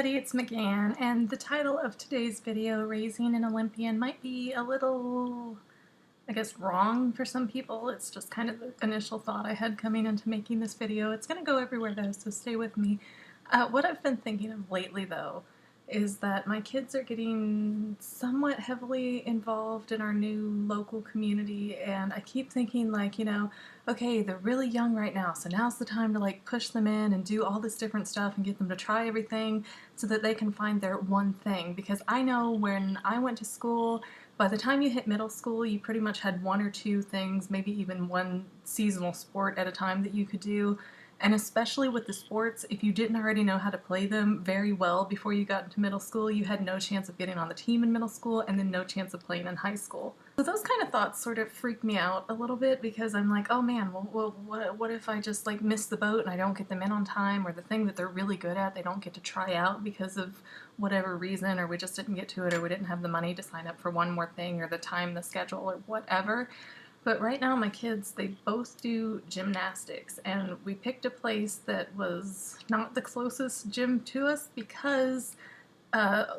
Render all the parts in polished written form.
everybody, it's McGann, and the title of today's video, Raising an Olympian, might be a little, I guess, wrong for some people. It's just kind of the initial thought I had coming into making this video. It's going to go everywhere though, so stay with me. What I've been thinking of lately though is that my kids are getting somewhat heavily involved in our new local community, and I keep thinking, like, okay, they're really young right now, so now's the time to like push them in and do all this different stuff and get them to try everything so that they can find their one thing. Because I know when I went to school, by the time you hit middle school, you pretty much had one or two things, maybe even one seasonal sport at a time that you could do. And especially with the sports, if you didn't already know how to play them very well before you got into middle school, you had no chance of getting on the team in middle school and then no chance of playing in high school. So those kind of thoughts sort of freak me out a little bit, because I'm like, oh man, well what if I just like miss the boat and I don't get them in on time, or the thing that they're really good at they don't get to try out because of whatever reason, or we just didn't get to it, or we didn't have the money to sign up for one more thing, or the time, the schedule, or whatever. But right now my kids, they both do gymnastics, and we picked a place that was not the closest gym to us because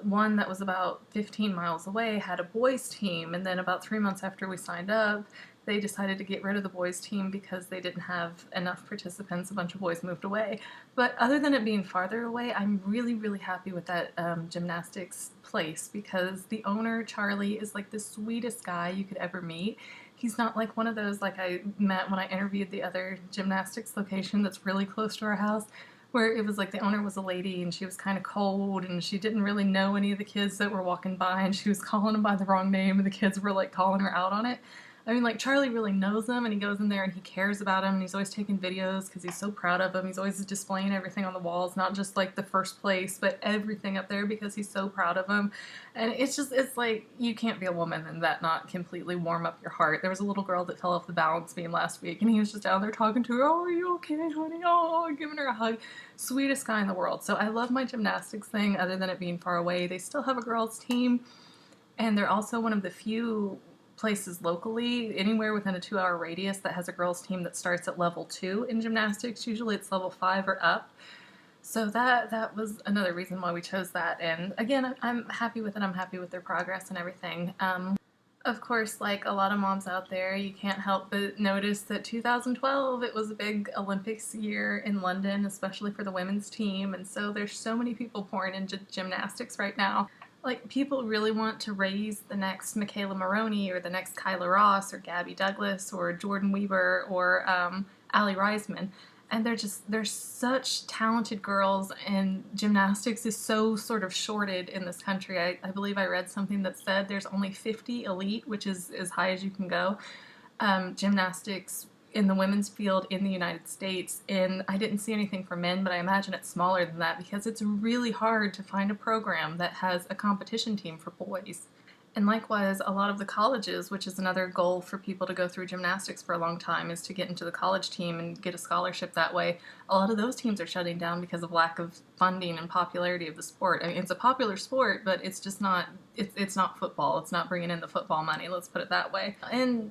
one that was about 15 miles away had a boys team, and then about 3 months after we signed up, they decided to get rid of the boys team because they didn't have enough participants. A bunch of boys moved away. But other than it being farther away, I'm really, really happy with that gymnastics place, because the owner, Charlie, is like the sweetest guy you could ever meet. He's not like one of those like I met when I interviewed the other gymnastics location that's really close to our house, where it was like the owner was a lady and she was kind of cold and she didn't really know any of the kids that were walking by, and she was calling them by the wrong name and the kids were like calling her out on it. I mean, like, Charlie really knows them, and he goes in there and he cares about them, and he's always taking videos because he's so proud of them. He's always displaying everything on the walls, not just like the first place, but everything up there, because he's so proud of them. And it's just, it's like, you can't be a woman and that not completely warm up your heart. There was a little girl that fell off the balance beam last week, and he was just down there talking to her. Oh, are you okay, honey? Oh, giving her a hug. Sweetest guy in the world. So I love my gymnastics thing, other than it being far away. They still have a girls team, and they're also one of the few places locally, anywhere within a 2-hour radius, that has a girls team that starts at level 2 in gymnastics. Usually it's level 5 or up. So that was another reason why we chose that. And again, I'm happy with it. I'm happy with their progress and everything. Of course, like a lot of moms out there, you can't help but notice that 2012, it was a big Olympics year in London, especially for the women's team. And so there's so many people pouring into gymnastics right now. Like, people really want to raise the next Michaela Maroney, or the next Kyla Ross, or Gabby Douglas, or Jordan Weaver, or Allie Reisman. And they're such talented girls, and gymnastics is so sort of shorted in this country. I believe I read something that said there's only 50 elite, which is as high as you can go, gymnastics in the women's field in the United States. And I didn't see anything for men, but I imagine it's smaller than that, because it's really hard to find a program that has a competition team for boys. And likewise, a lot of the colleges, which is another goal for people to go through gymnastics for a long time, is to get into the college team and get a scholarship that way. A lot of those teams are shutting down because of lack of funding and popularity of the sport. I mean, it's a popular sport, but it's just not, it's not football. It's not bringing in the football money, let's put it that way. And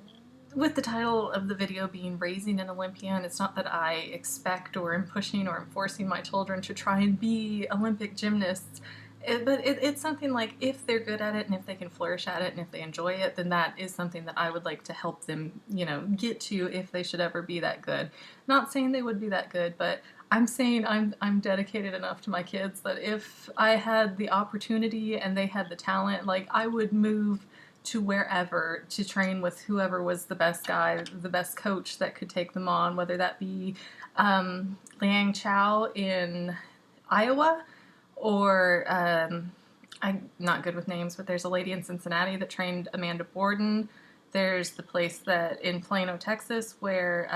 with the title of the video being Raising an Olympian, it's not that I expect or am pushing or am forcing my children to try and be Olympic gymnasts, but it's something like, if they're good at it and if they can flourish at it and if they enjoy it, then that is something that I would like to help them, get to, if they should ever be that good. Not saying they would be that good, but I'm saying I'm dedicated enough to my kids that if I had the opportunity and they had the talent, like, I would move to wherever to train with whoever was the best guy, the best coach that could take them on, whether that be Liang Chow in Iowa, or I'm not good with names, but there's a lady in Cincinnati that trained Amanda Borden. There's the place that in Plano, Texas, where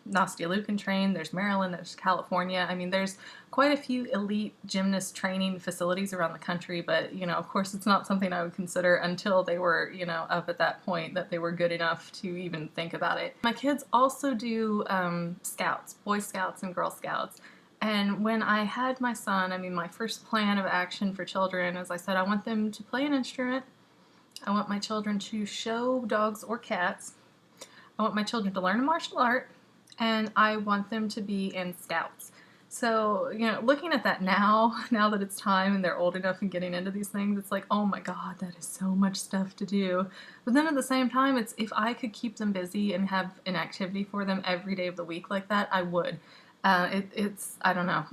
Nastia Lukin trained. There's Maryland, there's California. I mean, there's quite a few elite gymnast training facilities around the country, but, of course, it's not something I would consider until they were, up at that point that they were good enough to even think about it. My kids also do scouts, Boy Scouts and Girl Scouts. And when I had my son, I mean, my first plan of action for children, as I said, I want them to play an instrument. I want my children to show dogs or cats. I want my children to learn a martial art. And I want them to be in scouts. So, looking at that now, now that it's time and they're old enough and getting into these things, it's like, oh my God, that is so much stuff to do. But then at the same time, it's if I could keep them busy and have an activity for them every day of the week like that, I would. I don't know.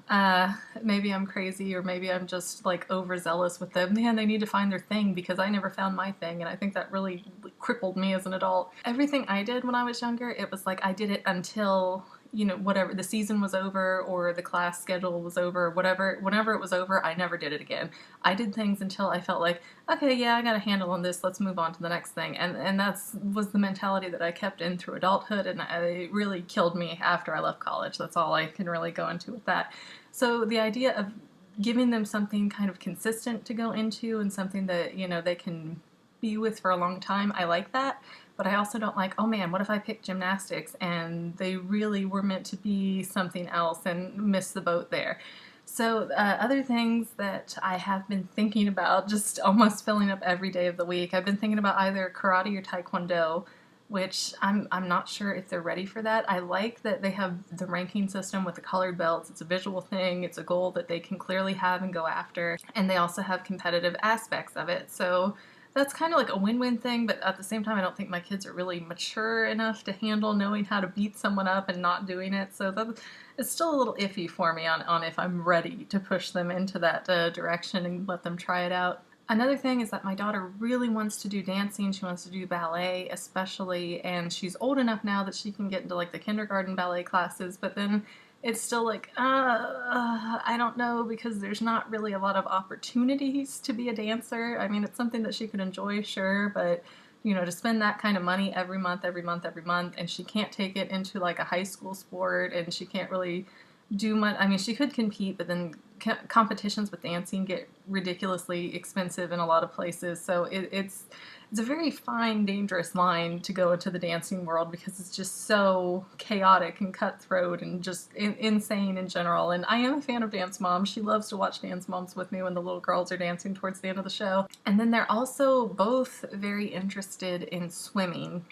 Maybe I'm crazy or maybe I'm just like overzealous with them. Man, they need to find their thing because I never found my thing. And I think that really crippled me as an adult. Everything I did when I was younger, it was like I did it until, whatever, the season was over or the class schedule was over, whatever, whenever it was over, I never did it again. I did things until I felt like, okay, yeah, I got a handle on this, let's move on to the next thing. And was the mentality that I kept in through adulthood, and it really killed me after I left college. That's all I can really go into with that. So the idea of giving them something kind of consistent to go into and something that, they can be with for a long time, I like that. But I also don't like, oh man, what if I picked gymnastics and they really were meant to be something else and missed the boat there. So other things that I have been thinking about, just almost filling up every day of the week, I've been thinking about either karate or taekwondo, which I'm not sure if they're ready for that. I like that they have the ranking system with the colored belts. It's a visual thing. It's a goal that they can clearly have and go after. And they also have competitive aspects of it. So that's kind of like a win-win thing, but at the same time, I don't think my kids are really mature enough to handle knowing how to beat someone up and not doing it. So it's still a little iffy for me on if I'm ready to push them into that direction and let them try it out. Another thing is that my daughter really wants to do dancing. She wants to do ballet especially, and she's old enough now that she can get into like the kindergarten ballet classes, but then it's still like, I don't know, because there's not really a lot of opportunities to be a dancer. I mean, it's something that she could enjoy, sure, but to spend that kind of money every month, and she can't take it into like a high school sport, and she can't really do much. I mean, she could compete, but then competitions with dancing get ridiculously expensive in a lot of places. So it's a very fine, dangerous line to go into the dancing world because it's just so chaotic and cutthroat and just insane in general. And I am a fan of Dance Moms. She loves to watch Dance Moms with me when the little girls are dancing towards the end of the show. And then they're also both very interested in swimming.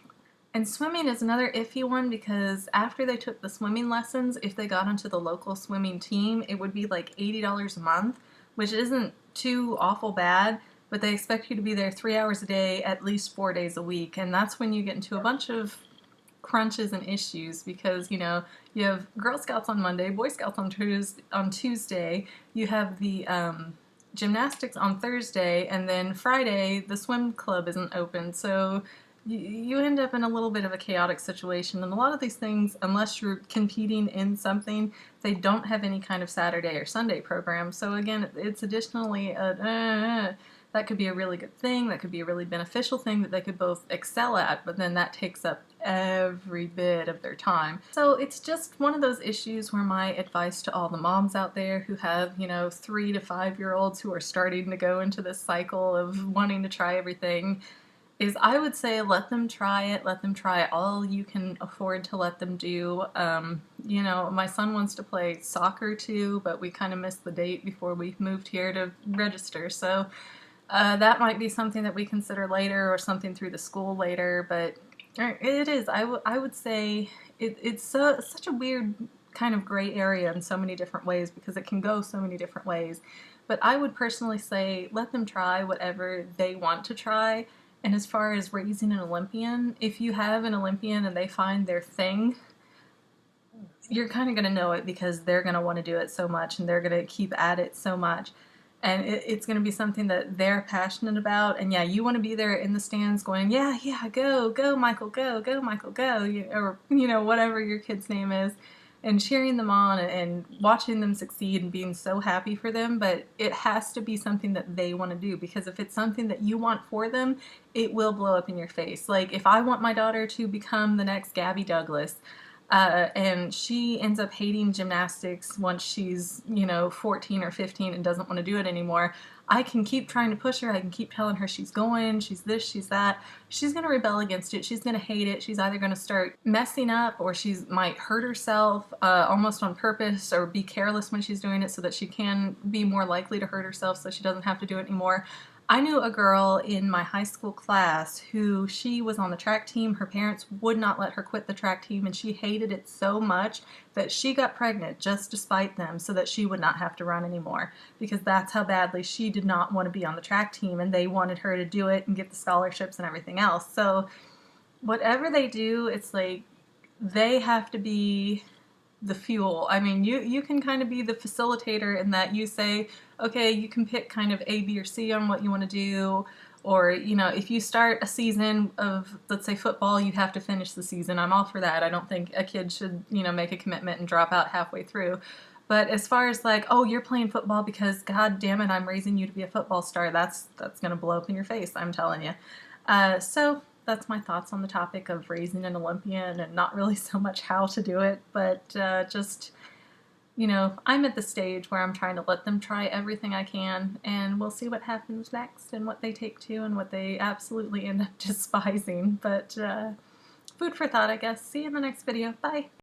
And swimming is another iffy one because after they took the swimming lessons, if they got onto the local swimming team, it would be like $80 a month, which isn't too awful bad, but they expect you to be there 3 hours a day, at least 4 days a week. And that's when you get into a bunch of crunches and issues because, you have Girl Scouts on Monday, Boy Scouts on Tuesday, you have the gymnastics on Thursday, and then Friday, the swim club isn't open. So you end up in a little bit of a chaotic situation, and a lot of these things, unless you're competing in something, they don't have any kind of Saturday or Sunday program. So again, it's additionally that could be a really good thing, that could be a really beneficial thing that they could both excel at, but then that takes up every bit of their time. So it's just one of those issues where my advice to all the moms out there who have, 3 to 5 year olds who are starting to go into this cycle of wanting to try everything is I would say let them try it. Let them try all you can afford to let them do. My son wants to play soccer too, but we kind of missed the date before we moved here to register. So that might be something that we consider later or something through the school later. But it is. I would say it's such a weird kind of gray area in so many different ways because it can go so many different ways. But I would personally say let them try whatever they want to try. And as far as raising an Olympian, if you have an Olympian and they find their thing, you're kind of going to know it because they're going to want to do it so much and they're going to keep at it so much. And it's going to be something that they're passionate about. And yeah, you want to be there in the stands going, yeah, go, Michael, go, Michael, go. Or, whatever your kid's name is. And cheering them on and watching them succeed and being so happy for them, but it has to be something that they want to do, because if it's something that you want for them, it will blow up in your face. Like, if I want my daughter to become the next Gabby Douglas, and she ends up hating gymnastics once she's, 14 or 15 and doesn't want to do it anymore, I can keep trying to push her. I can keep telling her she's going, she's this, she's that. She's going to rebel against it. She's going to hate it. She's either going to start messing up or she might hurt herself almost on purpose or be careless when she's doing it so that she can be more likely to hurt herself so she doesn't have to do it anymore. I knew a girl in my high school class who she was on the track team. Her parents would not let her quit the track team, and she hated it so much that she got pregnant just despite them so that she would not have to run anymore, because that's how badly she did not want to be on the track team, and they wanted her to do it and get the scholarships and everything else. So whatever they do, it's like they have to be the fuel. I mean, you can kind of be the facilitator in that you say, okay, you can pick kind of A, B, or C on what you want to do. Or, you know, if you start a season of, let's say, football, you have to finish the season. I'm all for that. I don't think a kid should, you know, make a commitment and drop out halfway through. But as far as like, oh, you're playing football because, God damn it, I'm raising you to be a football star, that's going to blow up in your face, I'm telling you. So that's my thoughts on the topic of raising an Olympian, and not really so much how to do it, but just, you know, I'm at the stage where I'm trying to let them try everything I can, and we'll see what happens next and what they take to and what they absolutely end up despising. But food for thought, I guess. See you in the next video. Bye!